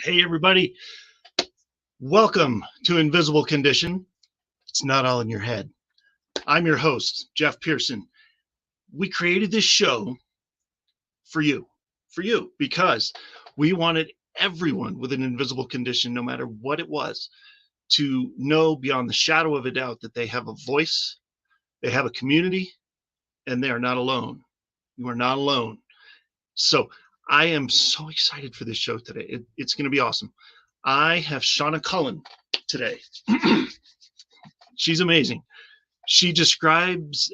Hey, everybody. Welcome to Invisible Condition. It's not all in your head. I'm your host, Jeff Pearson. We created this show for you, because we wanted everyone with an invisible condition, no matter what it was, to know beyond the shadow of a doubt that they have a voice, they have a community, and they are not alone. You are not alone. So I am so excited for this show today. It's going to be awesome. I have Shauna Cullen today. She's amazing. She describes,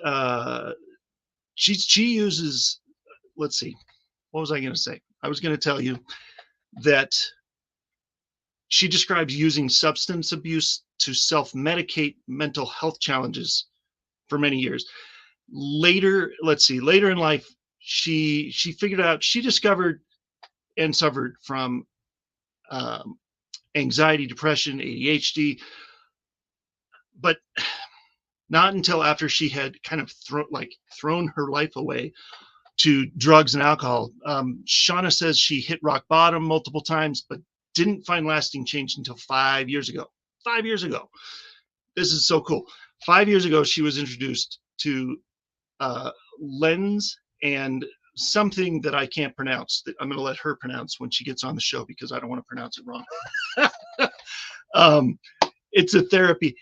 she uses, let's see, what was I going to say? I was going to tell you that she describes using substance abuse to self-medicate mental health challenges for many years. Later in life, she figured out, she discovered and suffered from anxiety, depression, ADHD, but not until after she had kind of thrown her life away to drugs and alcohol. Shauna says she hit rock bottom multiple times, but didn't find lasting change until 5 years ago. 5 years ago. This is so cool. 5 years ago, she was introduced to LENS and something that I can't pronounce, that I'm going to let her pronounce when she gets on the show, because I don't want to pronounce it wrong. It's a therapy.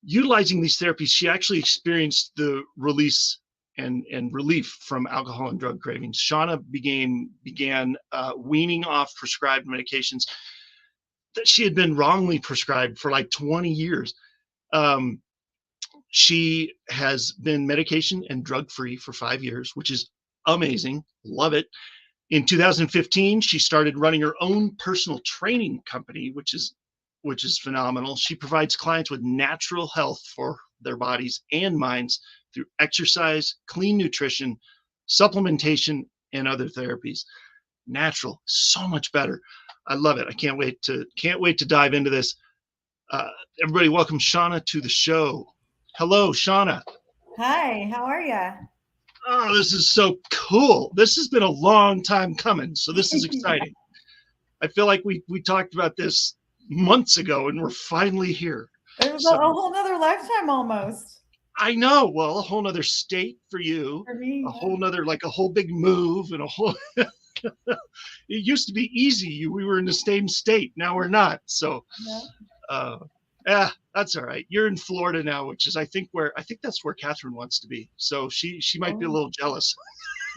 Utilizing these therapies, she actually experienced the release and relief from alcohol and drug cravings. Shauna began weaning off prescribed medications that she had been wrongly prescribed for like 20 years. She has been medication and drug-free for 5 years, which is amazing. Love it. In 2015, she started running her own personal training company, which is phenomenal. She provides clients with natural health for their bodies and minds through exercise, clean nutrition, supplementation, and other therapies. Natural, so much better. I love it. I can't wait to dive into this. Everybody, welcome Shauna to the show. Hello, Shauna. Hi, how are you? Oh, this is so cool. This has been a long time coming, so this is exciting. I feel like we talked about this months ago, and we're finally here. It was a whole nother lifetime almost. I know. Well, a whole nother state for you. For me, a whole nother, like a whole big move, and a whole. It used to be easy. We were in the same state. Now we're not. So, yeah, that's all right. You're in Florida now, which is I think that's where Catherine wants to be. So she might be a little jealous.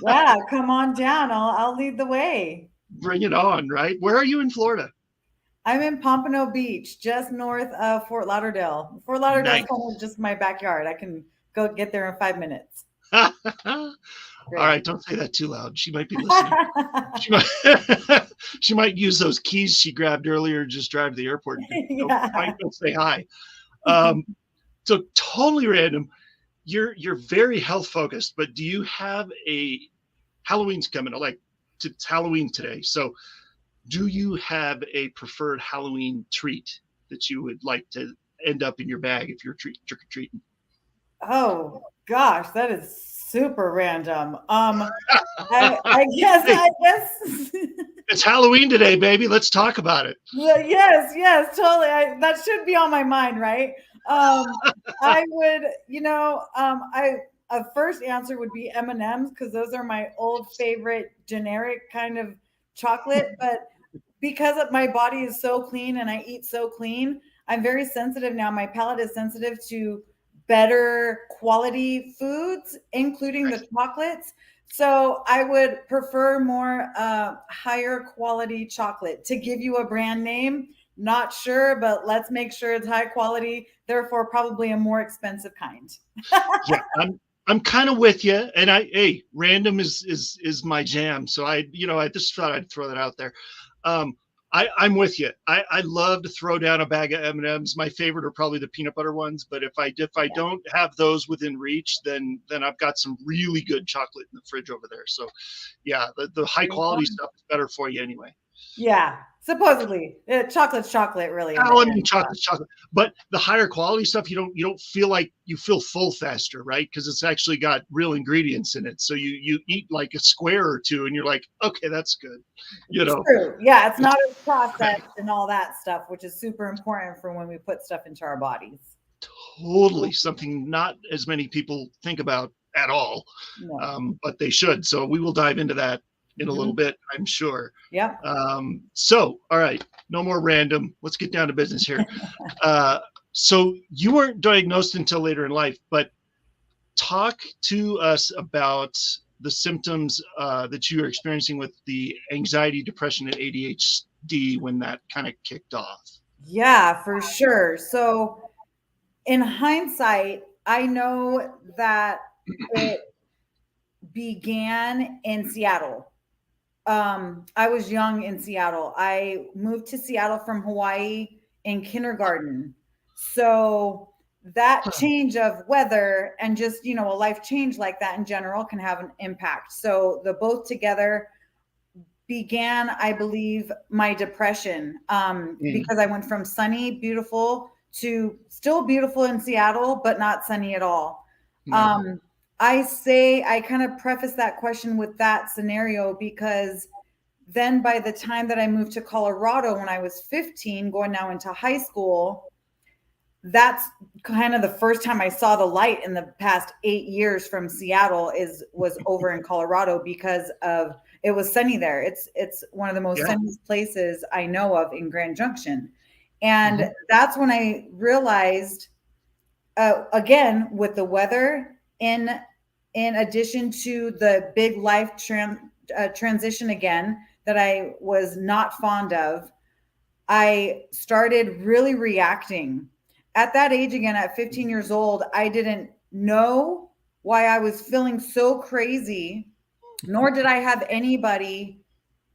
Yeah, come on down. I'll lead the way. Bring it on, right? Where are you in Florida? I'm in Pompano Beach, just north of Fort Lauderdale. Fort Lauderdale is kind of just my backyard. I can go get there in 5 minutes. All right, don't say that too loud. She might be listening. She might use those keys she grabbed earlier, just drive to the airport and go say hi. So totally random. You're very health focused, but do you have Halloween's coming? It's Halloween today. So do you have a preferred Halloween treat that you would like to end up in your bag if you're trick-or-treating? Oh gosh, that is Super random. Hey, I guess. it's Halloween today, baby. Let's talk about it. Yes, yes, totally. That should be on my mind, right? I would, I a first answer would be M&Ms because those are my old favorite generic kind of chocolate. But because of my body is so clean and I eat so clean, I'm very sensitive now. My palate is sensitive to better quality foods, including the chocolates. So I would prefer more higher quality chocolate. To give you a brand name, not sure, but let's make sure it's high quality. Therefore, probably a more expensive kind. Yeah, I'm kind of with you. And random is my jam. So I just thought I'd throw that out there. I'm with you. I love to throw down a bag of M&Ms. My favorite are probably the peanut butter ones, but if I don't have those within reach, then I've got some really good chocolate in the fridge over there. So yeah, the high quality stuff is better for you anyway. Yeah, supposedly chocolate's chocolate, really. Oh, I mean, chocolate's chocolate, but the higher quality stuff, you don't feel like you feel full faster, right? Because it's actually got real ingredients in it. So you eat like a square or two, and you're like, okay, that's good. True. Yeah, it's not as processed and all that stuff, which is super important for when we put stuff into our bodies. Totally, something not as many people think about at all, but they should. So we will dive into that in a little bit, I'm sure. Yeah. So, all right, no more random. Let's get down to business here. So you weren't diagnosed until later in life, but talk to us about the symptoms that you were experiencing with the anxiety, depression, and ADHD when that kind of kicked off. Yeah, for sure. So in hindsight, I know that it began in Seattle. I was young in Seattle. I moved to Seattle from Hawaii in kindergarten. So that change of weather and just, a life change like that in general can have an impact. So the both together began, I believe, my depression because I went from sunny, beautiful to still beautiful in Seattle, but not sunny at all. I kind of preface that question with that scenario because then by the time that I moved to Colorado when I was 15, going now into high school, that's kind of the first time I saw the light in the past 8 years from Seattle was over in Colorado because of it was sunny there. It's one of the most sunniest places I know of in Grand Junction. And that's when I realized, again, with the weather in addition to the big life transition again that I was not fond of, I started really reacting. At that age, again, at 15 years old, I didn't know why I was feeling so crazy, nor did I have anybody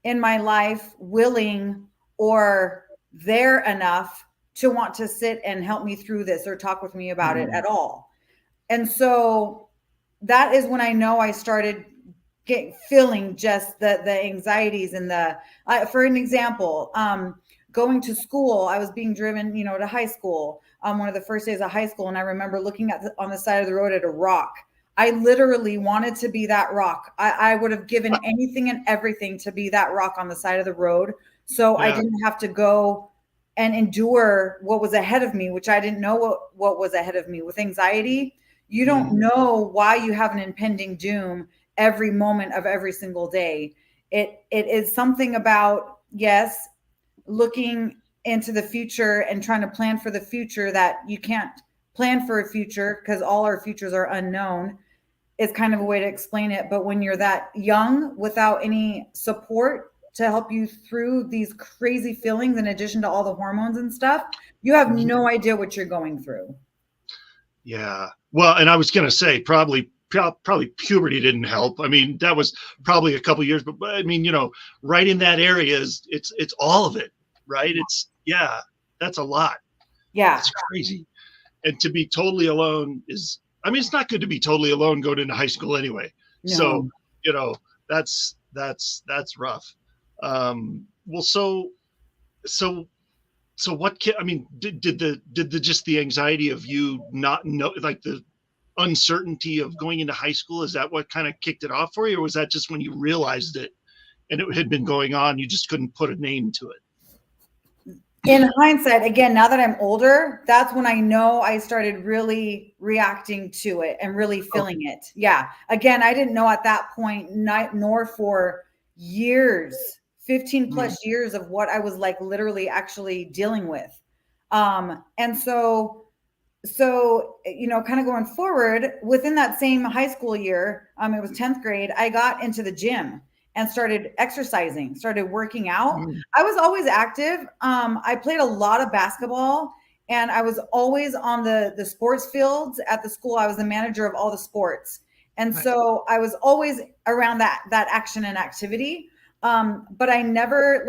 in my life willing or there enough to want to sit and help me through this or talk with me about it at all. And so that is when I know I started feeling just the anxieties and for an example, going to school, I was being driven, to high school, one of the first days of high school. And I remember looking on the side of the road at a rock. I literally wanted to be that rock. I would have given anything and everything to be that rock on the side of the road. So I didn't have to go and endure what was ahead of me, which I didn't know what was ahead of me. With anxiety, you don't know why you have an impending doom every moment of every single day. It is something about, yes, looking into the future and trying to plan for the future that you can't plan for a future because all our futures are unknown is kind of a way to explain it. But when you're that young without any support to help you through these crazy feelings, in addition to all the hormones and stuff, you have no idea what you're going through. Yeah. Well, and I was going to say probably puberty didn't help. I mean, that was probably a couple of years, but I mean, right in that area it's all of it, right? That's a lot. Yeah. It's crazy. And to be totally alone it's not good to be totally alone going into high school anyway. No. So, that's rough. Well, so what I mean, did the just the anxiety of you not know, like uncertainty of going into high school? Is that what kind of kicked it off for you? Or was that just when you realized it and it had been going on, you just couldn't put a name to it? In hindsight, again, now that I'm older, that's when I know I started really reacting to it and really feeling it. Yeah. Again, I didn't know at that point, nor for years, 15 plus years of what I was like literally actually dealing with. And so, kind of going forward within that same high school year, it was 10th grade, I got into the gym and started exercising, started working out. I was always active. I played a lot of basketball and I was always on the sports fields at the school. I was the manager of all the sports. And so I was always around that action and activity. But I never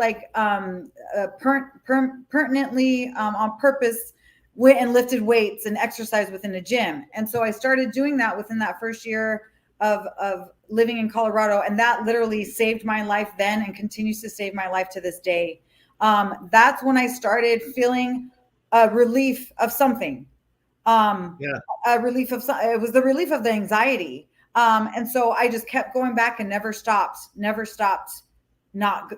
pertinently on purpose went and lifted weights and exercised within a gym. And so I started doing that within that first year of living in Colorado. And that literally saved my life then and continues to save my life to this day. That's when I started feeling a relief of something. It was the relief of the anxiety. And so I just kept going back and never stopped not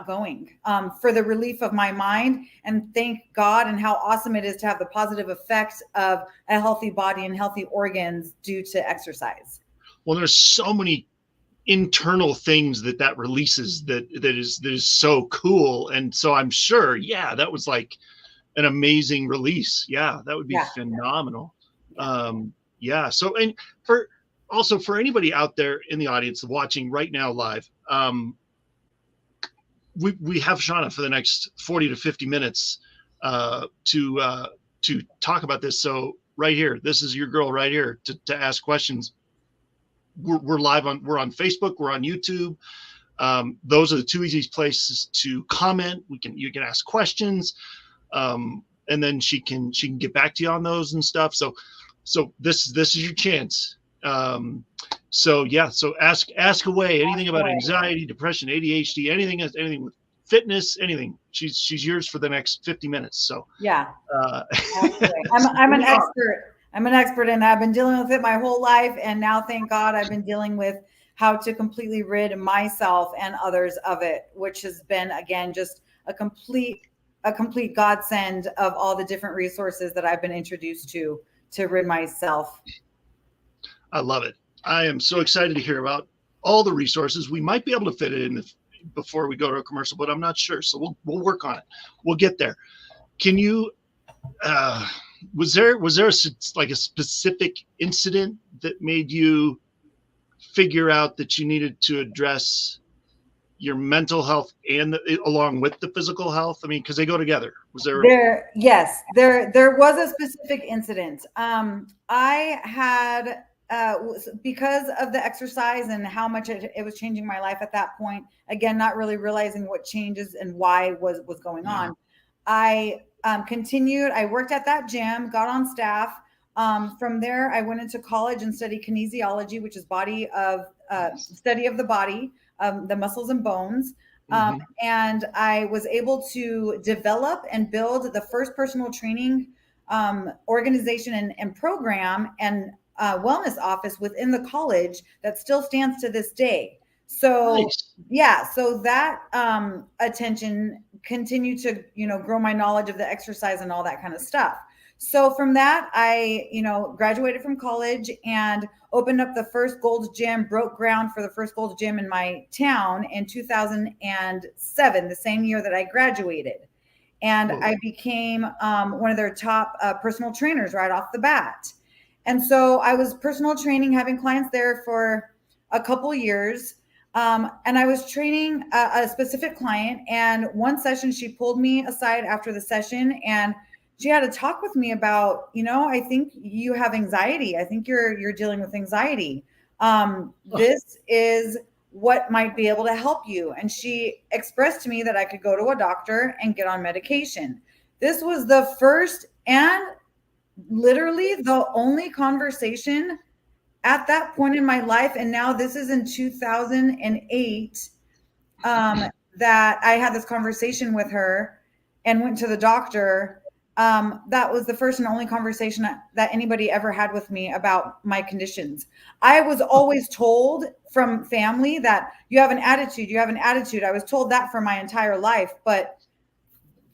going for the relief of my mind. And thank God and how awesome it is to have the positive effects of a healthy body and healthy organs due to exercise. Well, there's so many internal things that releases that is so cool. And so I'm sure, that was like an amazing release. Yeah, that would be phenomenal. So, and for anybody out there in the audience watching right now live, we have Shauna for the next 40 to 50 minutes to talk about this. So right here, this is your girl right here to ask questions. We're live we're on Facebook, we're on YouTube. Those are the two easiest places to comment. You can ask questions, and then she can get back to you on those and stuff. So this is your chance. So ask away. Anything about anxiety, depression, ADHD, anything with fitness, anything. She's yours for the next 50 minutes. So I'm an expert. I'm an expert and I've been dealing with it my whole life. And now, thank God, I've been dealing with how to completely rid myself and others of it, which has been, again, just a complete godsend of all the different resources that I've been introduced to rid myself. I love it. I am so excited to hear about all the resources. We might be able to fit it in before we go to a commercial, but I'm not sure. So we'll work on it. We'll get there. Can you, was there a specific incident that made you figure out that you needed to address your mental health and along with the physical health? I mean, because they go together. Was there? Yes, there was a specific incident. I had, because of the exercise and how much it was changing my life at that point, again, not really realizing what changes and why was going on. I continued. I worked at that gym, got on staff. From there, I went into college and studied kinesiology, which is study of the body, the muscles and bones. And I was able to develop and build the first personal training organization and program and wellness office within the college that still stands to this day. So so that attention continued to grow my knowledge of the exercise and all that kind of stuff. So from that, I graduated from college and opened up the first Gold's Gym, broke ground for the first Gold's Gym in my town in 2007, the same year that I graduated. And I became one of their top personal trainers right off the bat. And so I was personal training, having clients there for a couple years. And I was training a specific client. And one session, she pulled me aside after the session and she had a talk with me about, I think you have anxiety. I think you're dealing with anxiety. This is what might be able to help you. And she expressed to me that I could go to a doctor and get on medication. This was the first and literally the only conversation at that point in my life. And now this is in 2008 that I had this conversation with her and went to the doctor that was the first and only conversation that anybody ever had with me about my conditions. I was always told from family that you have an attitude, you have an attitude. I was told that for my entire life, but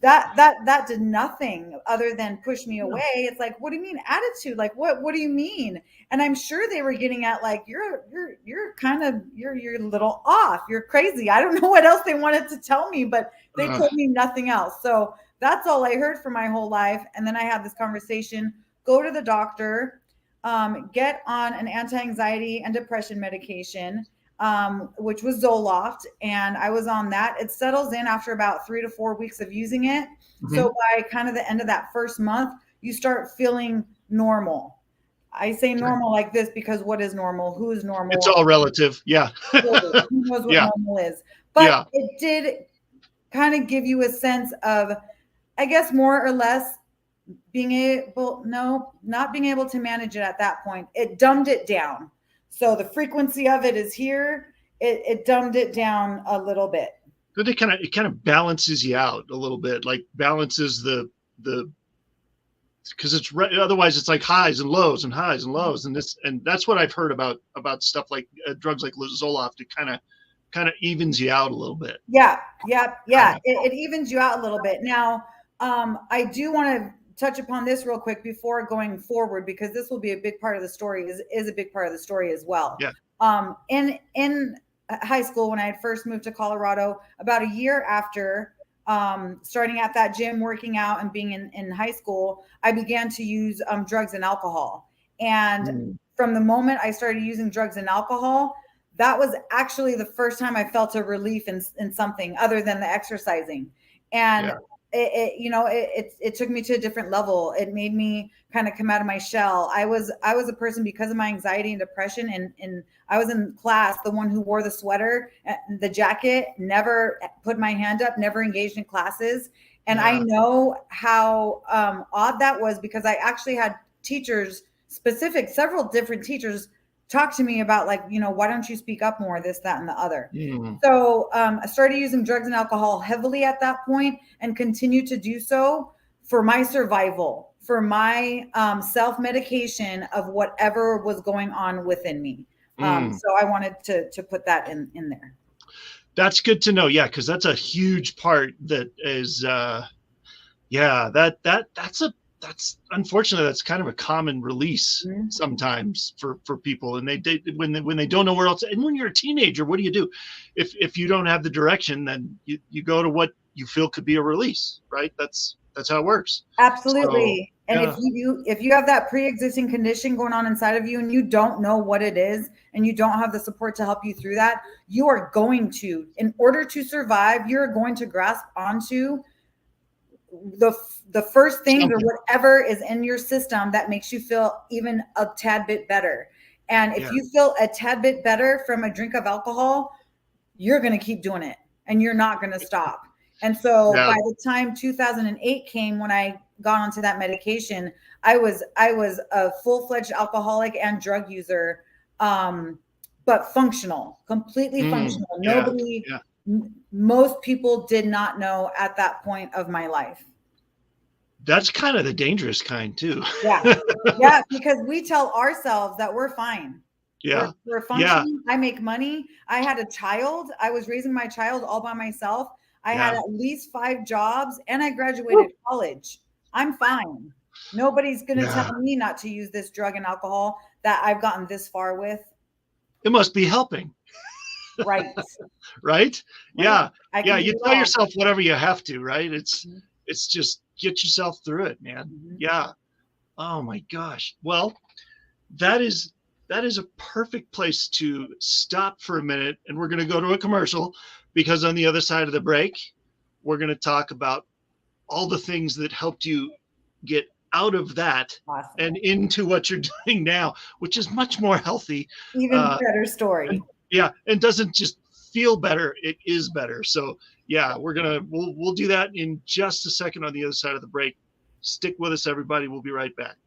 that did nothing other than push me away. It's like, what do you mean attitude? Like, what do you mean? And I'm sure they were getting at like, you're a little off. You're crazy. I don't know what else they wanted to tell me, but they told me nothing else. So that's all I heard for my whole life. And then I had this conversation, go to the doctor, get on an anti-anxiety and depression medication, which was Zoloft. And I was on that. It settles in after about 3 to 4 weeks of using it. Mm-hmm. So by kind of the end of that first month, you start feeling normal. I say normal like this because what is normal? Who is normal? It's all relative. Yeah. Who knows what normal is? But it did kind of give you a sense of, I guess, more or less not being able to manage it at that point. It dumbed it down. So the frequency of it is here. It dumbed it down a little bit. But it kind of balances you out a little bit, like balances the because it's otherwise it's like highs and lows and highs and lows, and that's what I've heard about stuff like drugs like Zoloft. It kind of evens you out a little bit. Yeah. It evens you out a little bit. Now, I do want to touch upon this real quick before going forward, because this will be a big part of the story, is a big part of the story as well. Yeah. In high school, when I had first moved to Colorado, about a year after starting at that gym, working out and being in high school, I began to use drugs and alcohol. And from the moment I started using drugs and alcohol, that was actually the first time I felt a relief in something other than the exercising. And it took me to a different level. It made me kind of come out of my shell. I was a person, because of my anxiety and depression, and I was in class, the one who wore the sweater, the jacket, never put my hand up, never engaged in classes. And I know how odd that was, because I actually had teachers, several different teachers, talk to me about like, why don't you speak up more, this, that, and the other. So I started using drugs and alcohol heavily at that point, and continued to do so for my survival, for my self-medication of whatever was going on within me. So I wanted to put that in there. That's good to know. Yeah. Cause that's a huge part that is, that's unfortunately, that's kind of a common release sometimes for people. And when they don't know where else, and when you're a teenager, what do you do? If you don't have the direction, then you go to what you feel could be a release, right? That's how it works. Absolutely. So, and if you have that pre-existing condition going on inside of you, and you don't know what it is, and you don't have the support to help you through that, you are going to, in order to survive, you're going to grasp onto the first things or whatever is in your system that makes you feel even a tad bit better. And if you feel a tad bit better from a drink of alcohol, you're going to keep doing it, and you're not going to stop. And so by the time 2008 came, when I got onto that medication, I was a full-fledged alcoholic and drug user, but functional, completely functional. Most people did not know at that point of my life. That's kind of the dangerous kind too. Yeah, because we tell ourselves that we're fine. Yeah. We're functioning. I make money. I had a child. I was raising my child all by myself. I had at least 5 jobs, and I graduated college. I'm fine. Nobody's going to tell me not to use this drug and alcohol that I've gotten this far with. It must be helping. Right. Right? Yeah. Yeah. You tell yourself whatever you have to, right? It's just get yourself through it, man. Yeah. Oh my gosh. Well, that is a perfect place to stop for a minute, and we're going to go to a commercial, because on the other side of the break, we're going to talk about all the things that helped you get out of that and into what you're doing now, which is much more healthy. Even better story. And doesn't just feel better, it is better. So we'll do that in just a second on the other side of the break. Stick with us, everybody. We'll be right back.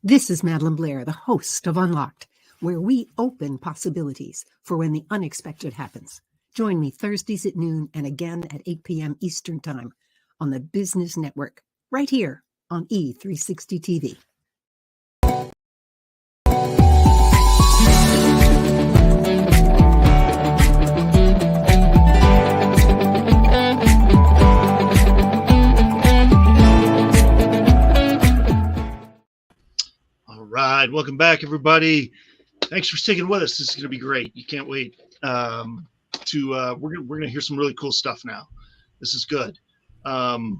This is Madeline Blair, the host of Unlocked, where we open possibilities for when the unexpected happens. Join me Thursdays at noon and again at 8 p.m. Eastern Time on the Business Network, right here on E360 TV. All right, welcome back, everybody. Thanks for sticking with us. This is going to be great. You can't wait. We're gonna hear some really cool stuff now. This is good. And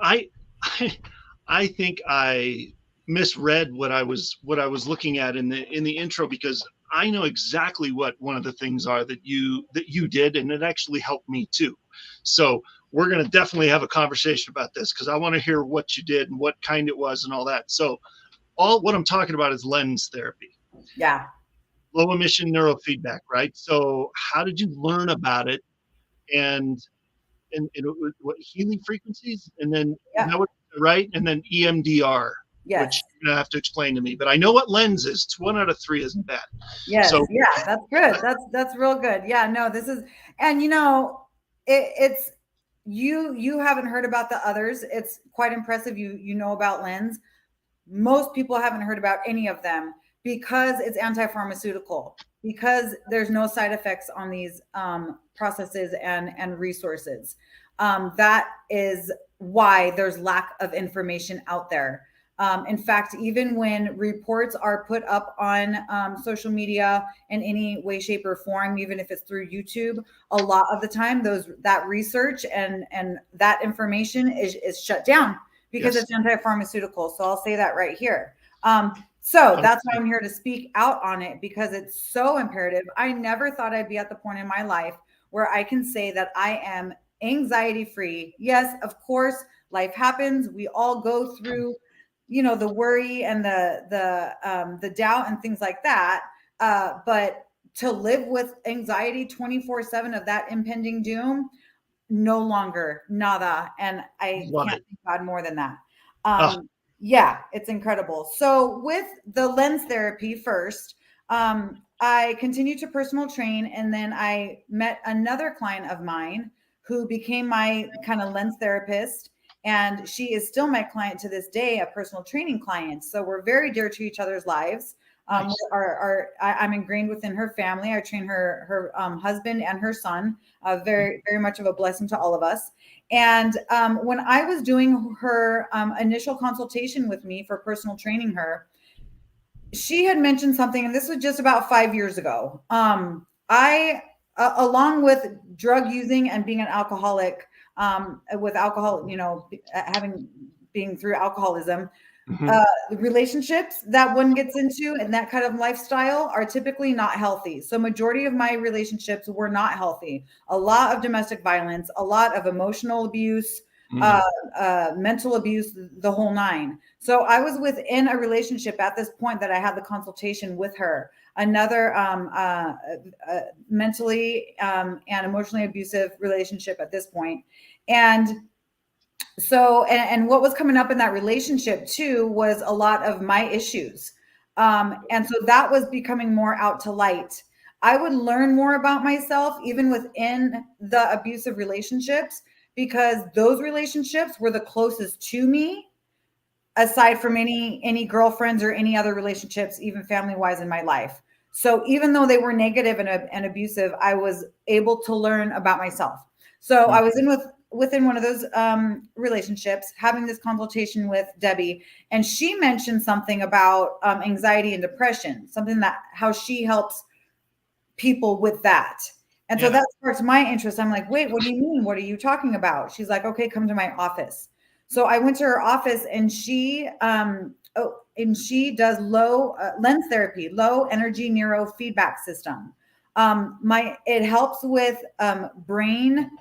I think I misread what I was looking at in the intro, because I know exactly what one of the things are that you did, and it actually helped me too. So we're going to definitely have a conversation about this, because I want to hear what you did and what kind it was and all that. So what I'm talking about is LENS therapy. Yeah. Low emission neurofeedback, right? So how did you learn about it? And what, healing frequencies, and then right, and then EMDR, yes, which you're gonna have to explain to me. But I know what LENS is. 1 out of 3 isn't bad. Yes, so, yeah, that's good. That's real good. Yeah, no, this is, and it's you haven't heard about the others. It's quite impressive. You know about LENS. Most people haven't heard about any of them because it's anti-pharmaceutical, because there's no side effects on these processes and resources. That is why there's lack of information out there. In fact, even when reports are put up on social media in any way, shape, or form, even if it's through YouTube, a lot of the time that research and that information is shut down because it's anti-pharmaceutical. So I'll say that right here. So that's why I'm here to speak out on it, because it's so imperative. I never thought I'd be at the point in my life where I can say that I am anxiety free. Yes, of course, life happens. We all go through, the worry and the doubt and things like that. But to live with anxiety 24/7 of that impending doom, no longer, nada. And I can't thank God more than that. Yeah, it's incredible. So with the LENS therapy first, I continued to personal train, and then I met another client of mine who became my kind of LENS therapist. And she is still my client to this day, a personal training client. So we're very dear to each other's lives. Nice. I'm ingrained within her family. I train her husband and her son, very, very much of a blessing to all of us. And when I was doing her initial consultation with me for personal training her, she had mentioned something, and this was just about 5 years ago. I, along with drug using and being an alcoholic, with alcohol, being through alcoholism, the relationships that one gets into and that kind of lifestyle are typically not healthy. So majority of my relationships were not healthy. A lot of domestic violence, a lot of emotional abuse, mental abuse, the whole nine. So I was within a relationship at this point that I had the consultation with her, another mentally and emotionally abusive relationship at this point. And so, and what was coming up in that relationship too was a lot of my issues. And so that was becoming more out to light. I would learn more about myself even within the abusive relationships, because those relationships were the closest to me, aside from any girlfriends or any other relationships, even family wise in my life. So even though they were negative and abusive, I was able to learn about myself. So I was within one of those relationships, having this consultation with Debbie, and she mentioned something about anxiety and depression, how she helps people with that. And so that sparks my interest. I'm like, wait, what do you mean? What are you talking about? She's like, okay, come to my office. So I went to her office, and she does low LENS therapy, low energy neurofeedback system. It helps with brain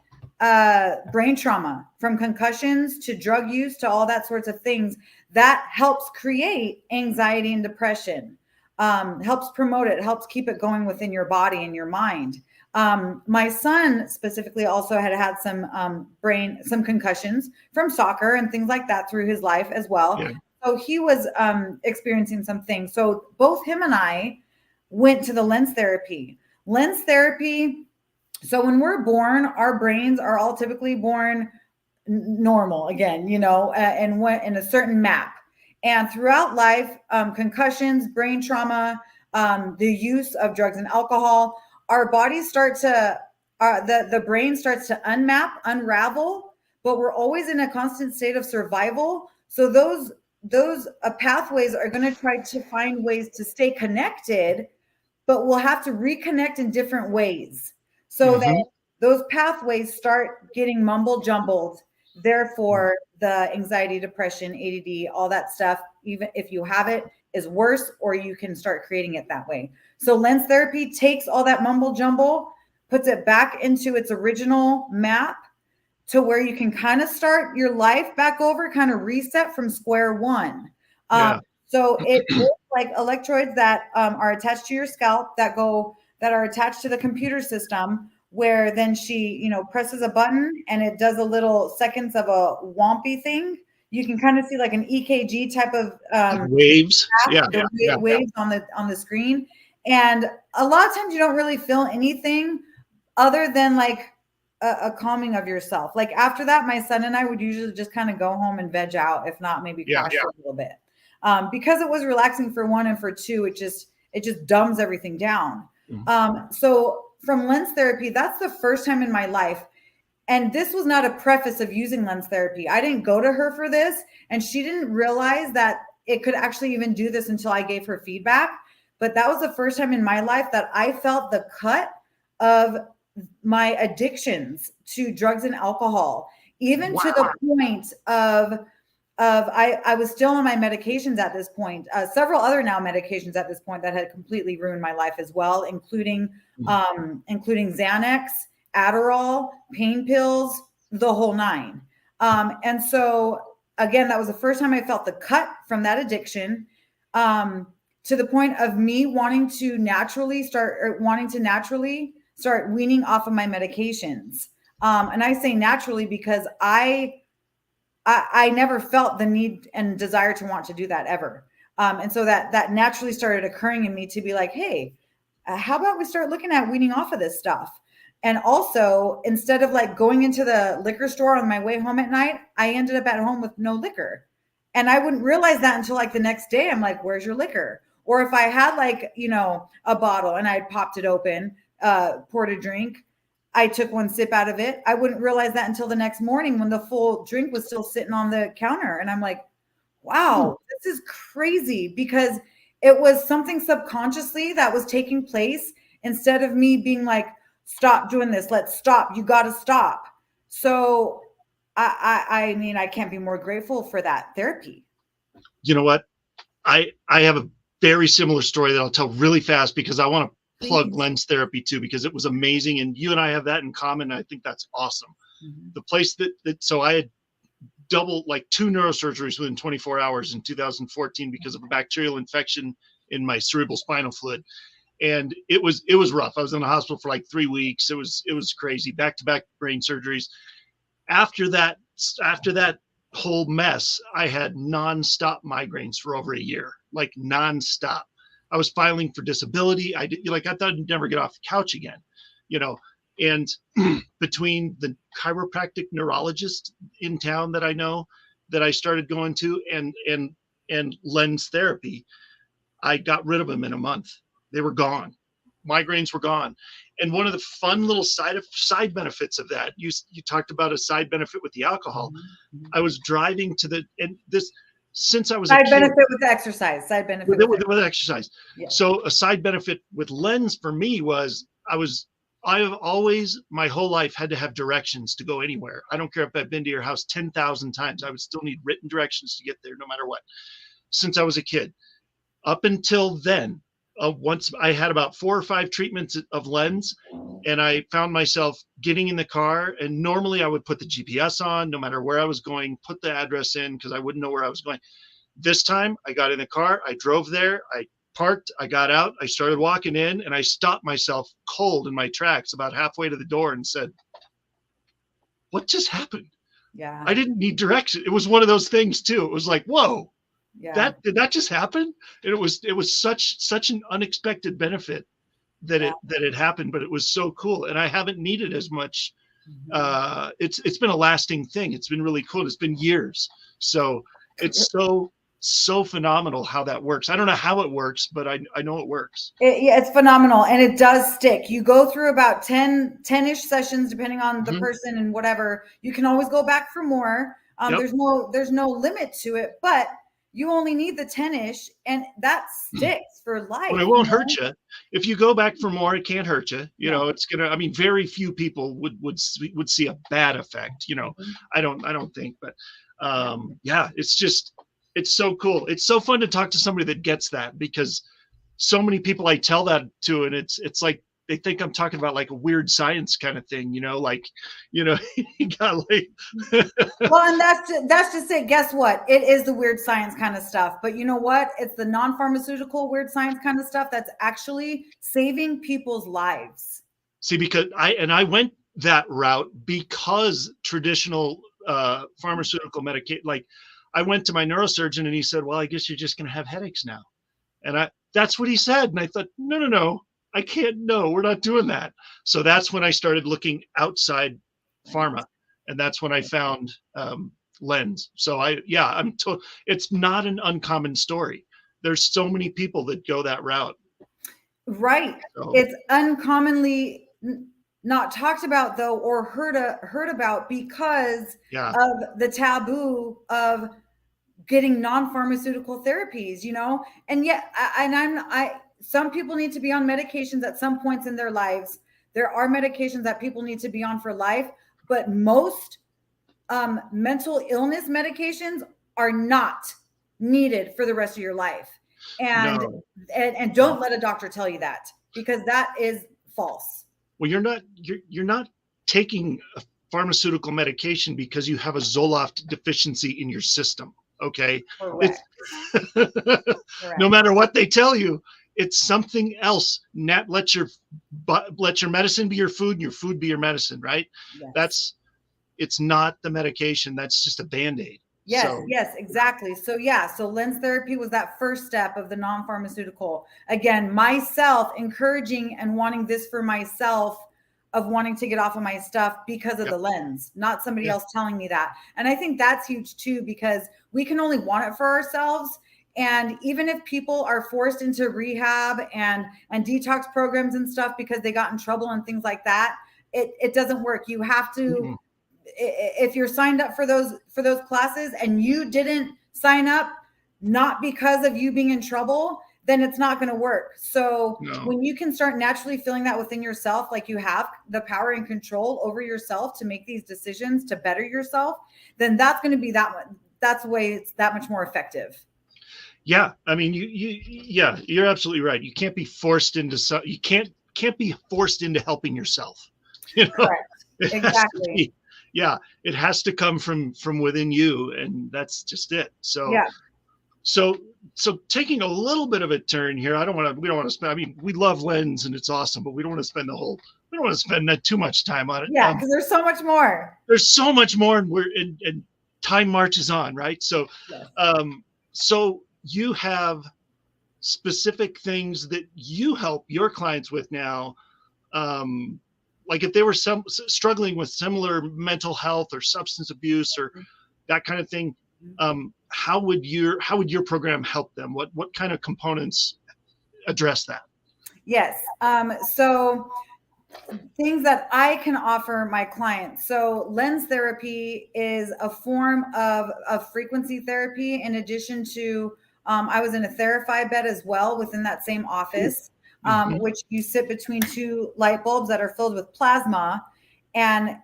trauma, from concussions to drug use to all that sorts of things that helps create anxiety and depression, helps promote it, helps keep it going within your body and your mind. My son specifically also had some concussions from soccer and things like that through his life as well. So he was experiencing some things. So both him and I went to the LENS therapy. LENS therapy. So when we're born, our brains are all typically born normal again, and went in a certain map. And throughout life, concussions, brain trauma, the use of drugs and alcohol, our bodies start to, the brain starts to unravel, but we're always in a constant state of survival. So those pathways are going to try to find ways to stay connected, but we'll have to reconnect in different ways. So that those pathways start getting mumble jumbled. Therefore, the anxiety, depression, ADD, all that stuff, even if you have it, is worse, or you can start creating it that way. So LENS therapy takes all that mumble jumble, puts it back into its original map to where you can kind of start your life back over, kind of reset from square one. So it is like electrodes that are attached to your scalp that are attached to the computer system, where then she, presses a button and it does a little seconds of a wompy thing. You can kind of see like an EKG type of waves. Waves on the screen. And a lot of times you don't really feel anything other than like a calming of yourself. Like after that, my son and I would usually just kind of go home and veg out, if not maybe crash for a little bit. Because it was relaxing for one, and for two, it just dumbs everything down. So from LENS therapy, that's the first time in my life. And this was not a preface of using LENS therapy. I didn't go to her for this, and she didn't realize that it could actually even do this until I gave her feedback. But that was the first time in my life that I felt the cut of my addictions to drugs and alcohol, even to the point of I was still on my medications at this point, several other now medications at this point that had completely ruined my life as well, including Xanax, Adderall, pain pills, the whole nine. And so again, that was the first time I felt the cut from that addiction, to the point of me wanting to naturally start weaning off of my medications. And I say naturally because I never felt the need and desire to want to do that ever. And so that naturally started occurring in me to be like, hey, how about we start looking at weaning off of this stuff? And also, instead of like going into the liquor store on my way home at night, I ended up at home with no liquor. And I wouldn't realize that until like the next day. I'm like, where's your liquor? Or if I had like, a bottle and I popped it open, poured a drink, I took one sip out of it. I wouldn't realize that until the next morning when the full drink was still sitting on the counter. And I'm like, wow, this is crazy, because it was something subconsciously that was taking place instead of me being like, stop doing this. Let's stop. You got to stop. So I mean, I can't be more grateful for that therapy. You know what? I have a very similar story that I'll tell really fast, because I want to plug LENS therapy too, because it was amazing. And you and I have that in common. And I think that's awesome. The place so I had like 2 neurosurgeries within 24 hours in 2014 because of a bacterial infection in my cerebral spinal fluid. And it was rough. I was in the hospital for like 3 weeks. It was crazy. Back-to-back brain surgeries. After that whole mess, I had nonstop migraines for over a year, like nonstop. I was filing for disability. I thought I'd never get off the couch again, and between the chiropractic neurologist in town that I know that I started going to and LENS therapy, I got rid of them in a month. They were gone. Migraines were gone. And one of the fun little side benefits of that, you talked about a side benefit with the alcohol. I was driving since I was side benefit with exercise. Side benefit with exercise. Yeah. So a side benefit with LENS for me was I have always my whole life had to have directions to go anywhere. I don't care if I've been to your house 10,000 times. I would still need written directions to get there no matter what. Since I was a kid, up until then, once I had about 4 or 5 treatments of LENS, and I found myself getting in the car, and normally I would put the GPS on no matter where I was going, put the address in because I wouldn't know where I was going. This time I got in the car, I drove there, I parked, I got out, I started walking in, and I stopped myself cold in my tracks about halfway to the door and said, what just happened? Yeah. I didn't need direction. It was one of those things too. It was like, whoa, Yeah. Did that just happen? And it was such an unexpected benefit that it happened, but it was so cool. And I haven't needed as much. It's been a lasting thing. It's been really cool. It's been years. So it's so phenomenal how that works. I don't know how it works, but I know it works. Yeah, it's phenomenal, and it does stick. You go through about 10-ish sessions, depending on the person and whatever. You can always go back for more. There's no limit to it, but you only need the 10-ish, and that sticks for life. Well, it won't hurt you. If you go back for more, it can't hurt you. You know, it's gonna. I mean, very few people would see a bad effect. You know, I don't think, but yeah, it's so cool. It's so fun to talk to somebody that gets that, because so many people I tell that to, and it's like they think I'm talking about like a weird science kind of thing, you know, like, you know, you got like well, and that's just it. Guess what? It is the weird science kind of stuff. But you know what? It's the non-pharmaceutical weird science kind of stuff that's actually saving people's lives. See, because I went that route because traditional pharmaceutical medication, like I went to my neurosurgeon and he said, well, I guess you're just going to have headaches now. And that's what he said. And I thought, no, I can't. No, we're not doing that. So that's when I started looking outside pharma. And that's when I found LENS. So it's not an uncommon story. There's so many people that go that route. Right. So, it's uncommonly not talked about though, or heard about because of the taboo of getting non-pharmaceutical therapies, you know? And yet, some people need to be on medications at some points in their lives. There are medications that people need to be on for life, but most mental illness medications are not needed for the rest of your life. And don't let a doctor tell you that, because that is false. Well, you're not taking a pharmaceutical medication because you have a Zoloft deficiency in your system. Okay. Correct. No matter what they tell you, it's something else. Let your medicine be your food and your food be your medicine, right? Yes. It's not the medication. That's just a Band-Aid. Yes, exactly. So LENS therapy was that first step of the non-pharmaceutical. Again, myself encouraging and wanting this for myself, of wanting to get off of my stuff because of the LENS, not somebody else telling me that. And I think that's huge too, because we can only want it for ourselves. And even if people are forced into rehab and detox programs and stuff because they got in trouble and things like that, it doesn't work. You have to, if you're signed up for those classes and you didn't sign up, not because of you being in trouble, then it's not going to work. So when you can start naturally feeling that within yourself, like you have the power and control over yourself to make these decisions to better yourself, then that's going to be that's the way it's that much more effective. Yeah. I mean, you're absolutely right. You can't be forced into you can't be forced into helping yourself. You know? Correct. Exactly. It has to come from within you, and that's just it. So taking a little bit of a turn here, we don't want to spend, I mean, we love LENS and it's awesome, but we don't want to spend too much time on it. Yeah, because there's so much more. There's so much more, and time marches on, right? So, so you have specific things that you help your clients with now. Like if they were struggling with similar mental health or substance abuse or that kind of thing, how would your program help them? What kind of components address that? Yes. So things that I can offer my clients. So LENS therapy is a form of frequency therapy. In addition to, I was in a therapy bed as well within that same office, which you sit between two light bulbs that are filled with plasma. And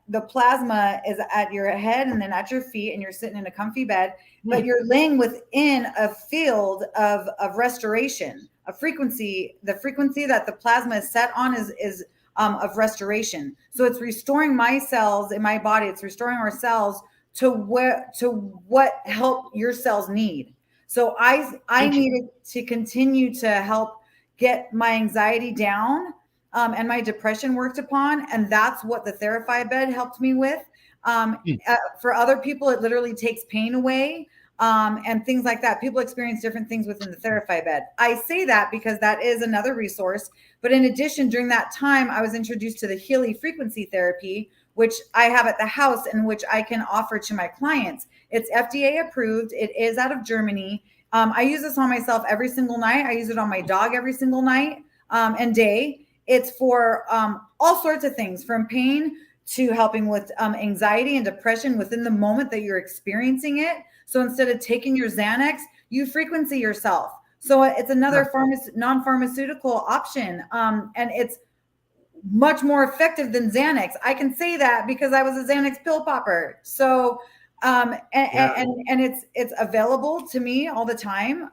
the plasma is at your head and then at your feet, and you're sitting in a comfy bed, but you're laying within a field of restoration, a frequency. The frequency that the plasma is set on is of restoration. So it's restoring my cells in my body. It's restoring our cells to what help your cells need. So I needed to continue to help get my anxiety down. And my depression worked upon. And that's what the therapy bed helped me with. For other people, it literally takes pain away. and things like that. People experience different things within the Therify bed. I say that because that is another resource. But in addition, during that time, I was introduced to the Healy frequency therapy, which I have at the house and which I can offer to my clients. It's FDA approved. It is out of Germany. I use this on myself every single night. I use it on my dog every single night and day. It's for all sorts of things, from pain to helping with anxiety and depression within the moment that you're experiencing it. So instead of taking your Xanax, you frequency yourself. So it's another non-pharmaceutical option. And it's much more effective than Xanax. I can say that because I was a Xanax pill popper. So, and it's available to me all the time.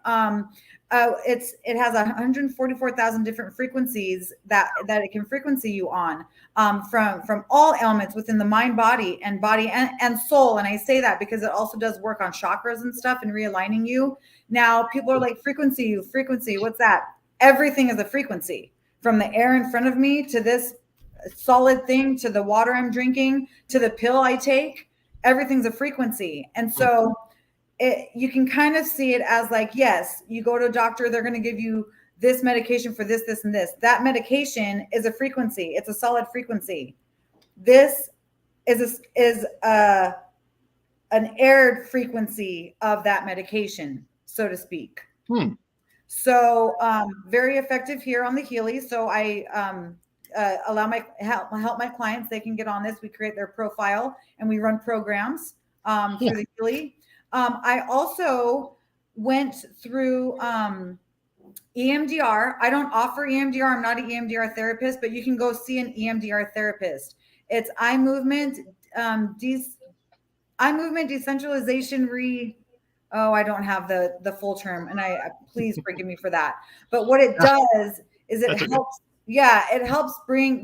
It has 144,000 different frequencies that it can frequency you on, from all elements within the mind, body and soul. And I say that because it also does work on chakras and stuff and realigning you. Now people are like, frequency, what's that? Everything is a frequency, from the air in front of me to this solid thing, to the water I'm drinking, to the pill I take. Everything's a frequency. And so you can kind of see it as like, yes, you go to a doctor, they're going to give you this medication for this, this, and this. That medication is a frequency. It's a solid frequency. This is an aired frequency of that medication, so to speak. So very effective here on the Healy. So I help my clients. They can get on this. We create their profile and we run programs through the Healy. I also went through EMDR. I don't offer EMDR. I'm not an EMDR therapist, but you can go see an EMDR therapist. It's eye movement decentralization I don't have the full term, and I please forgive me for that. But what it does is it helps. Yeah, it helps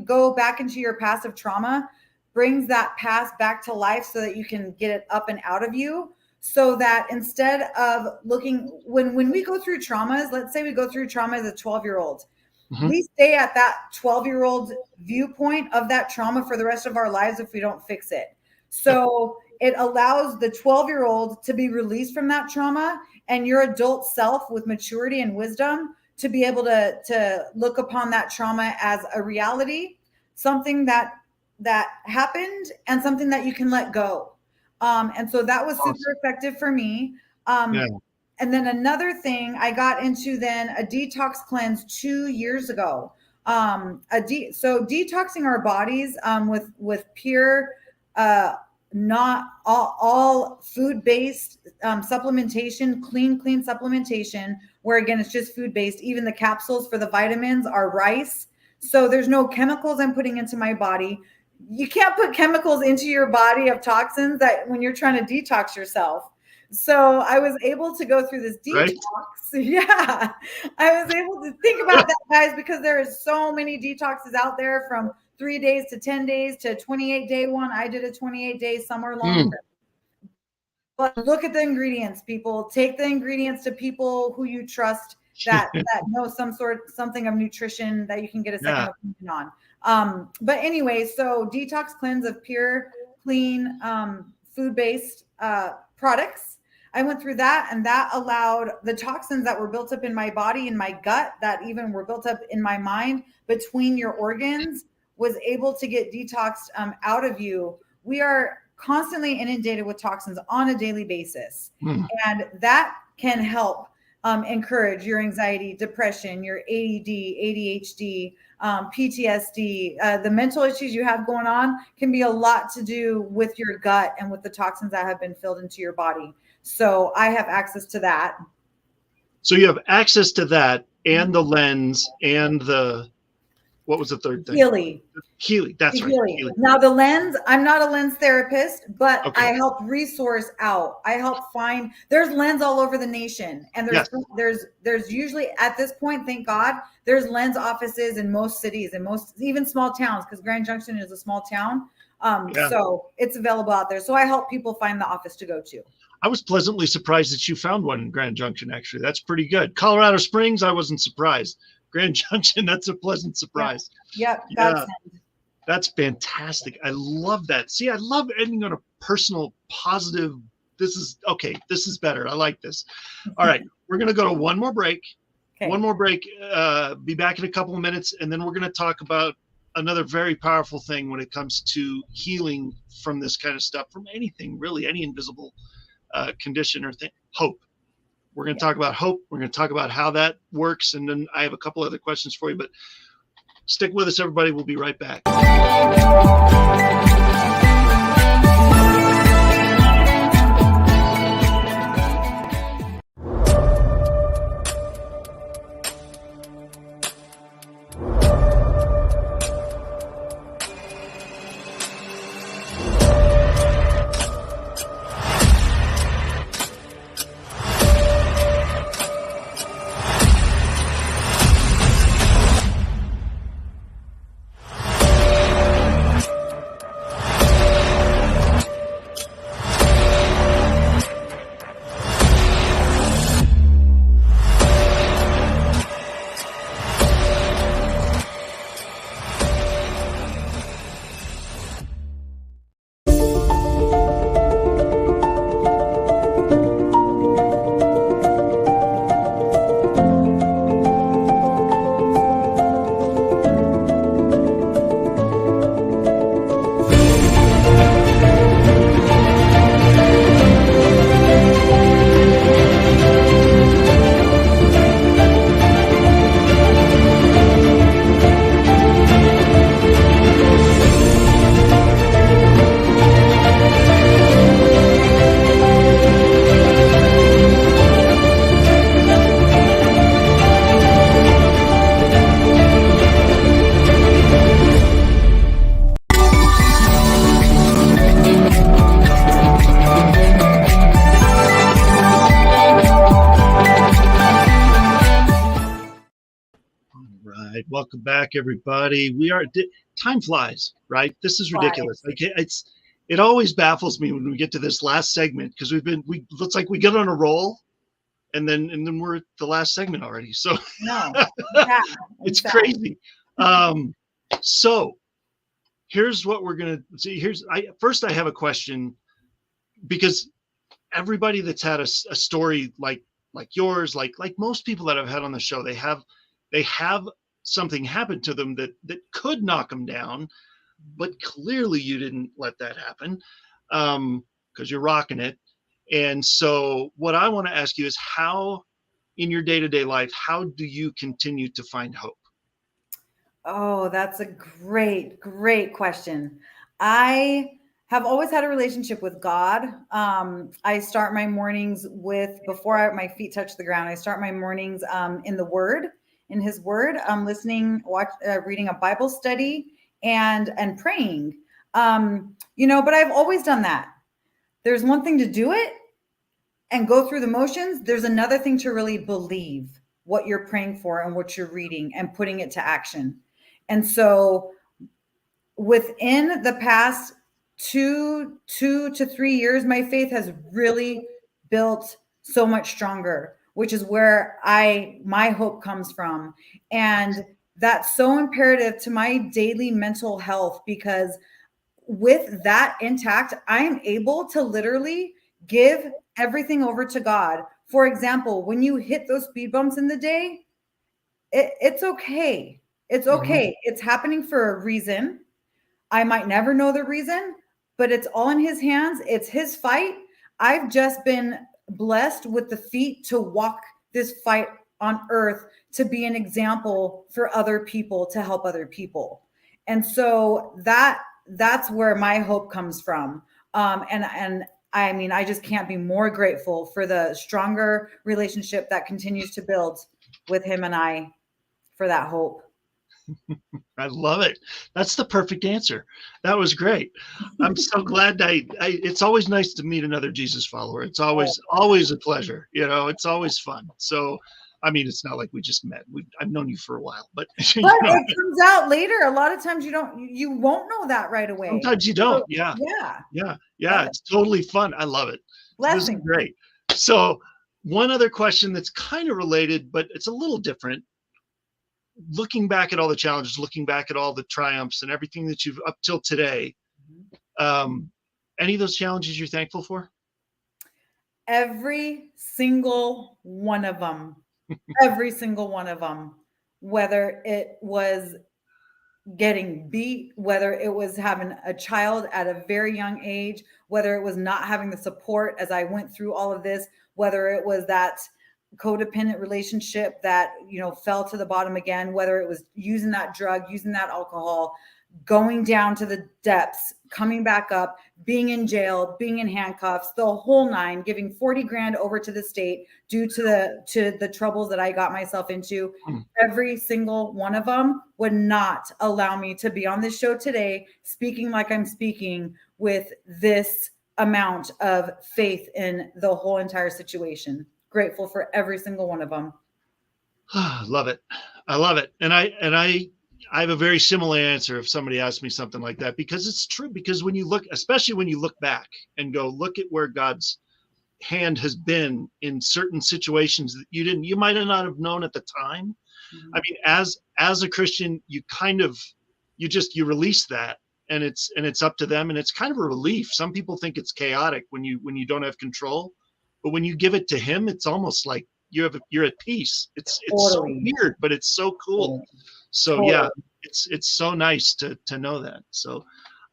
go back into your past of trauma, brings that past back to life so that you can get it up and out of you. So that instead of looking, when we go through traumas, let's say we go through trauma as a 12-year-old, we stay at that 12-year-old viewpoint of that trauma for the rest of our lives if we don't fix it. So it allows the 12-year-old to be released from that trauma, and your adult self with maturity and wisdom to be able to look upon that trauma as a reality, something that happened and something that you can let go. And so that was super effective for me. And then another thing, I got into then a detox cleanse 2 years ago. So detoxing our bodies with pure, not all food-based supplementation, clean supplementation, where again, it's just food-based. Even the capsules for the vitamins are rice. So there's no chemicals I'm putting into my body. You can't put chemicals into your body of toxins that when you're trying to detox yourself. So I was able to go through this detox. Right? Yeah, I was able to think about that, guys, because there is so many detoxes out there, from 3 days to 10 days to 28-day one. I did a 28-day, some are longer. But look at the ingredients, people. Take the ingredients to people who you trust that know something of nutrition that you can get a second opinion on. But anyway, so detox cleanse of pure, clean, food-based products. I went through that, and that allowed the toxins that were built up in my body, in my gut, that even were built up in my mind, between your organs, was able to get detoxed out of you. We are constantly inundated with toxins on a daily basis. And that can help encourage your anxiety, depression, your ADD, ADHD, PTSD. The mental issues you have going on can be a lot to do with your gut and with the toxins that have been filled into your body. So I have access to that. So you have access to that, and the lens, and what was the third thing? Healy. That's right. Healy. Now the lens, I'm not a lens therapist, but I help resource out. I help find, there's lens all over the nation. And there's usually, at this point, thank God, there's lens offices in most cities and even small towns, because Grand Junction is a small town. So it's available out there. So I help people find the office to go to. I was pleasantly surprised that you found one in Grand Junction, actually. That's pretty good. Colorado Springs, I wasn't surprised. Grand Junction, that's a pleasant surprise. Yeah. That's fantastic. I love that. See, I love ending on a personal, positive, this is okay. This is better. I like this. All right. We're going to go to one more break. Okay. One more break. Be back in a couple of minutes. And then we're going to talk about another very powerful thing when it comes to healing from this kind of stuff, from anything, really, any invisible condition or thing. Hope. We're going to talk about hope. We're going to talk about how that works. And then I have a couple other questions for you, but stick with us, everybody. We'll be right back. Welcome back, everybody. Time flies, right? This is ridiculous. Okay, it always baffles me when we get to this last segment, because looks like we get on a roll, and then we're at the last segment already. So No, yeah, it's crazy. So here's what we're gonna see. First I have a question, because everybody that's had a story like yours, like most people that I've had on the show, they have something happened to them that could knock them down, but clearly you didn't let that happen, because you're rocking it. And so what I want to ask you is, how in your day-to-day life, how do you continue to find hope? Oh, that's a great question. I have always had a relationship with God. I start my mornings before my feet touch the ground, I start my mornings in the Word. In his word, listening, reading a Bible study and praying, but I've always done that. There's one thing to do it and go through the motions. There's another thing to really believe what you're praying for and what you're reading and putting it to action. And so within the past 2 to 3 years, my faith has really built so much stronger, which is where my hope comes from. And that's so imperative to my daily mental health, because with that intact, I am able to literally give everything over to God. For example, when you hit those speed bumps in the day, it's okay. It's okay. Mm-hmm. It's happening for a reason. I might never know the reason, but it's all in his hands. It's his fight. I've just been blessed with the feet to walk this fight on earth, to be an example for other people, to help other people. And so that's where my hope comes from. And I mean, I just can't be more grateful for the stronger relationship that continues to build with him and I, for that hope. I love it. That's the perfect answer. That was great. I'm so glad it's always nice to meet another Jesus follower. It's always a pleasure. It's always fun. So, I mean, it's not like we just met. I've known you for a while, but it comes out later. A lot of times you won't know that right away. Sometimes you don't. Yeah. It's totally fun. I love it. This is great. So one other question that's kind of related, but it's a little different. Looking back at all the challenges, looking back at all the triumphs and everything that you've up till today, any of those challenges you're thankful for? every single one of them, every single one of them, whether it was getting beat, whether it was having a child at a very young age, whether it was not having the support as I went through all of this, whether it was that codependent relationship that, fell to the bottom again, whether it was using that drug, using that alcohol, going down to the depths, coming back up, being in jail, being in handcuffs, the whole nine, giving 40 grand over to the state due to the troubles that I got myself into. Every single one of them would not allow me to be on this show today, speaking like I'm speaking, with this amount of faith in the whole entire situation. Grateful for every single one of them. Love it. I love it. And I have a very similar answer if somebody asks me something like that, because it's true. Because when you look, especially when you look back and go, look at where God's hand has been in certain situations that you might have not have known at the time. Mm-hmm. I mean, as a Christian, you release that, and it's up to them, and it's kind of a relief. Some people think it's chaotic when you don't have control, but when you give it to Him, it's almost like you're at peace. It's totally. So weird, but it's so cool. So totally. Yeah, it's so nice to know that. So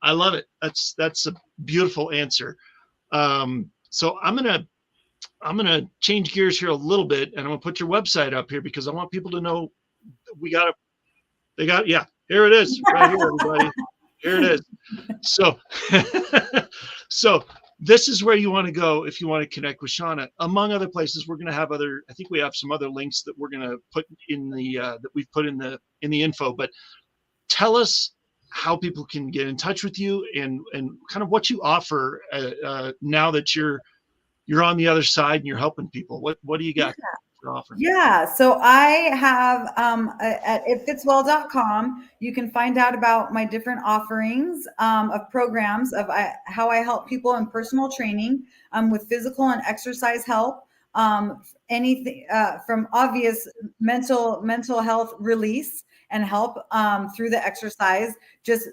I love it. That's a beautiful answer. So I'm gonna change gears here a little bit, and I'm gonna put your website up here because I want people to know yeah, here it is, right here, everybody. Here it is. So this is where you want to go if you want to connect with Shauna. Among other places, we're going to have I think we have some other links that we're going to put in that we've put in the info. But tell us how people can get in touch with you and kind of what you offer now that you're on the other side and you're helping people. What do you got? Yeah. So I have at itfitswell.com, you can find out about my different offerings of programs of how I help people in personal training with physical and exercise help, anything from obvious mental health release and help through the exercise, just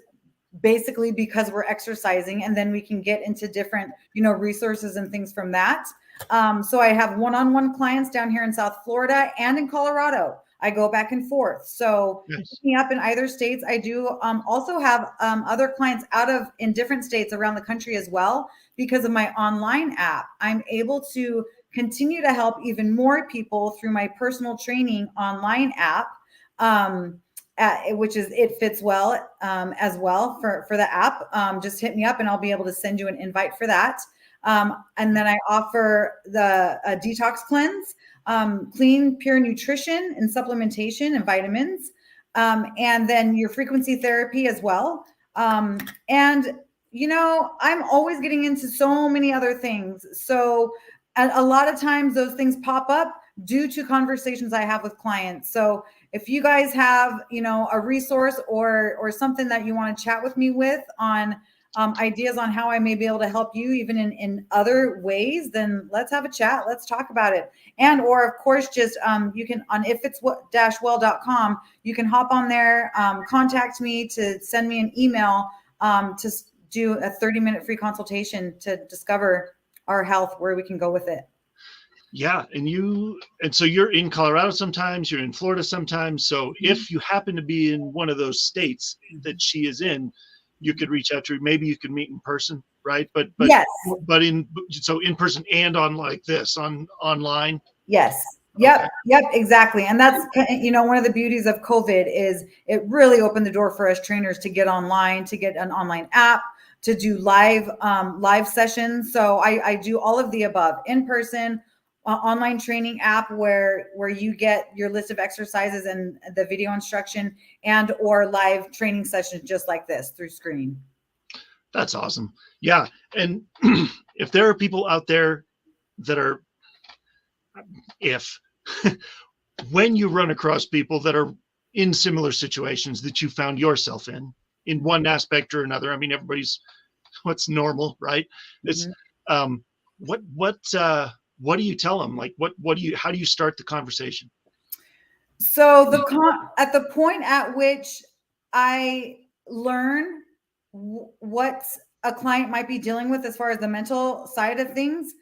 basically because we're exercising, and then we can get into different, resources and things from that. So I have one-on-one clients down here in South Florida and in Colorado. I go back and forth. So yes. Hit me up in either states. I do also have other clients in different states around the country as well. Because of my online app, I'm able to continue to help even more people through my personal training online app, which is It Fits Well as well for the app. Just hit me up and I'll be able to send you an invite for that. And then I offer the detox cleanse, clean, pure nutrition and supplementation and vitamins, and then your frequency therapy as well. And, I'm always getting into so many other things. So a lot of times those things pop up due to conversations I have with clients. So if you guys have, a resource or something that you want to chat with me with on ideas on how I may be able to help you even in other ways, then let's have a chat. Let's talk about it. And, or of course, just you can on ifits-well.com, you can hop on there, contact me to send me an email to do a 30-minute free consultation to discover our health, where we can go with it. Yeah. And so you're in Colorado sometimes, you're in Florida sometimes. So if you happen to be in one of those states that she is in, you could reach out to her. Maybe you could meet in person, right? But yes. But in person and online. Yes. Yep. Okay. Yep. Exactly. And that's, one of the beauties of COVID is it really opened the door for us trainers to get online, to get an online app, to do live sessions. So I do all of the above: in person, online training app where you get your list of exercises and the video instruction, and or live training sessions just like this through screen. That's awesome. Yeah. And if there are people out there that are, when you run across people that are in similar situations that you found yourself in one aspect or another, I mean, everybody's what's normal, right? It's what do you tell them? Like, how do you start the conversation? So at the point at which I learn what a client might be dealing with as far as the mental side of things,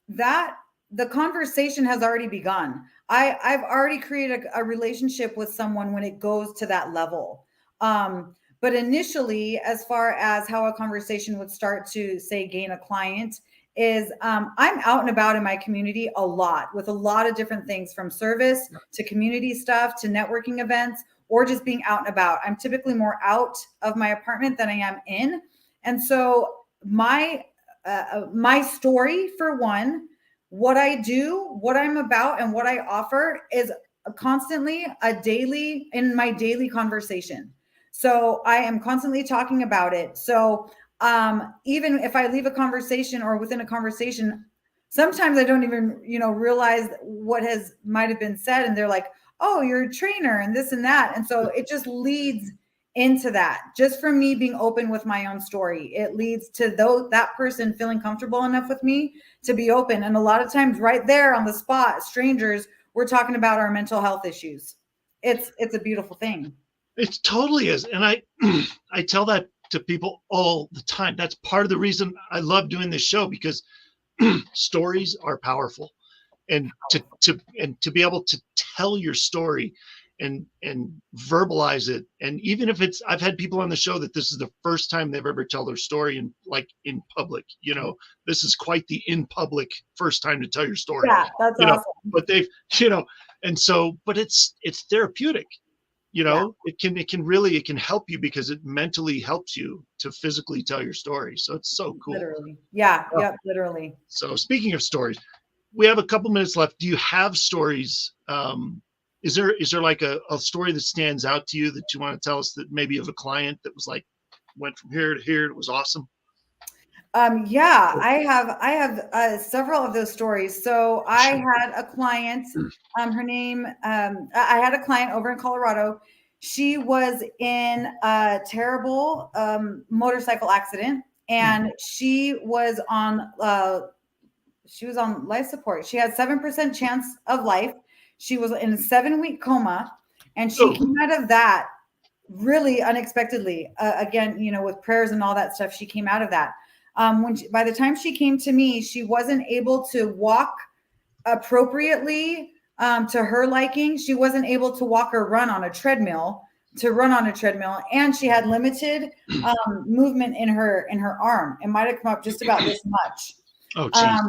that the conversation has already begun. I've already created a relationship with someone when it goes to that level. But initially, as far as how a conversation would start to, say, gain a client, is I'm out and about in my community a lot with a lot of different things, from service to community stuff to networking events, or just being out and about. I'm typically more out of my apartment than I am in. And so my story, for one, what I do, what I'm about, and what I offer is constantly in my daily conversation. So I am constantly talking about it. So even if I leave a conversation or within a conversation, sometimes I don't even, realize what might have been said. And they're like, oh, you're a trainer and this and that. And so it just leads into that. Just from me being open with my own story, it leads to that person feeling comfortable enough with me to be open. And a lot of times right there on the spot, strangers, we're talking about our mental health issues. It's a beautiful thing. It totally is. And I tell that to people all the time. That's part of the reason I love doing this show, because stories are powerful. And to be able to tell your story and verbalize it. And even if I've had people on the show that this is the first time they've ever tell their story in public, this is quite the in public first time to tell your story. Yeah, that's awesome. But they've, and so, but it's therapeutic. It can help you because it mentally helps you to physically tell your story. So it's so cool. Literally. Yeah. Oh. Yeah, literally. So speaking of stories, we have a couple minutes left. Do you have stories? Is there like a story that stands out to you that you want to tell us, that maybe of a client that was like, went from here to here, it was awesome? Yeah, I have several of those stories. So I had a client, her name, I had a client over in Colorado. She was in a terrible motorcycle accident, and she was on life support. She had 7% chance of life. She was in a 7-week coma, and she came out of that really unexpectedly. Again, with prayers and all that stuff, she came out of that. By the time she came to me, she wasn't able to walk appropriately to her liking. She wasn't able to walk or run on a treadmill, and she had limited movement in her arm. It might have come up just about this much. Oh, geez.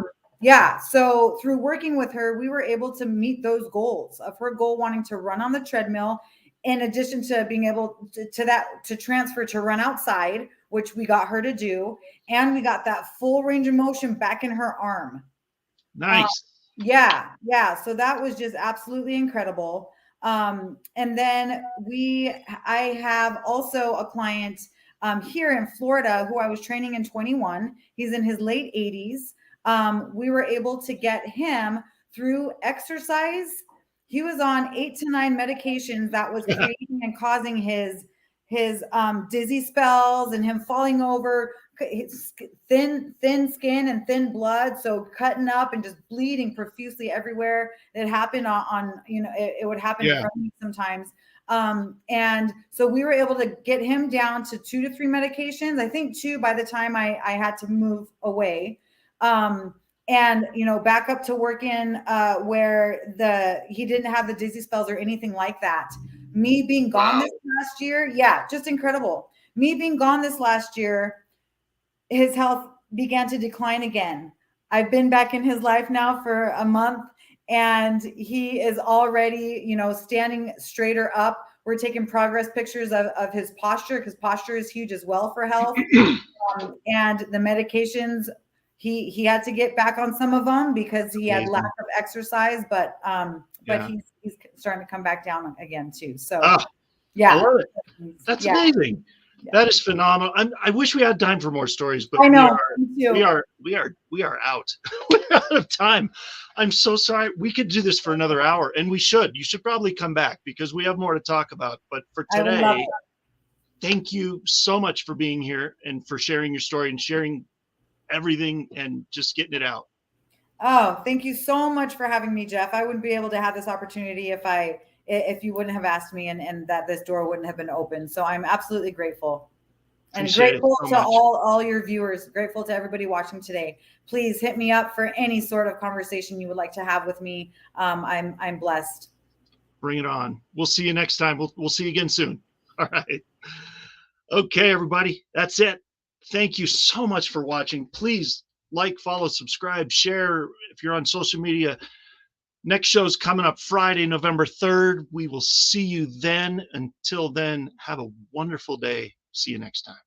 Yeah. So through working with her, we were able to meet those goals of her goal wanting to run on the treadmill, in addition to being able to transfer to run outside, which we got her to do. And we got that full range of motion back in her arm. Nice. Yeah. So that was just absolutely incredible. And then I have also a client here in Florida who I was training in 21. He's in his late 80s. We were able to get him through exercise. He was on 8 to 9 medications that was creating and causing his dizzy spells and him falling over, thin skin and thin blood. So cutting up and just bleeding profusely everywhere. It happened it would happen from me sometimes. And so we were able to get him down to 2 to 3 medications. I think 2 by the time I had to move away. And back up to working where he didn't have the dizzy spells or anything like that. Me being gone this last year, just incredible. Me being gone this last year, his health began to decline again. I've been back in his life now for a month, and he is already, standing straighter up. We're taking progress pictures of his posture, because posture is huge as well for health. And the medications, he had to get back on some of them because he had lack of exercise, but he's starting to come back down again too. So I love it. That's amazing. Yeah. That is phenomenal. I wish we had time for more stories, but I know, we are out. We're out of time. I'm so sorry. We could do this for another hour, and we should. You should probably come back because we have more to talk about. But for today, thank you so much for being here and for sharing your story and sharing everything and just getting it out. Oh, thank you so much for having me, Jeff. I wouldn't be able to have this opportunity if you wouldn't have asked me, and that this door wouldn't have been open. So I'm absolutely grateful. And Appreciate grateful it so to much. all your viewers, grateful to everybody watching today. Please hit me up for any sort of conversation you would like to have with me. I'm blessed. Bring it on. We'll see you next time. We'll see you again soon. All right. Okay, everybody. That's it. Thank you so much for watching. Please like, follow, subscribe, share if you're on social media. Next show's coming up Friday, November 3rd. We will see you then. Until then, have a wonderful day. See you next time.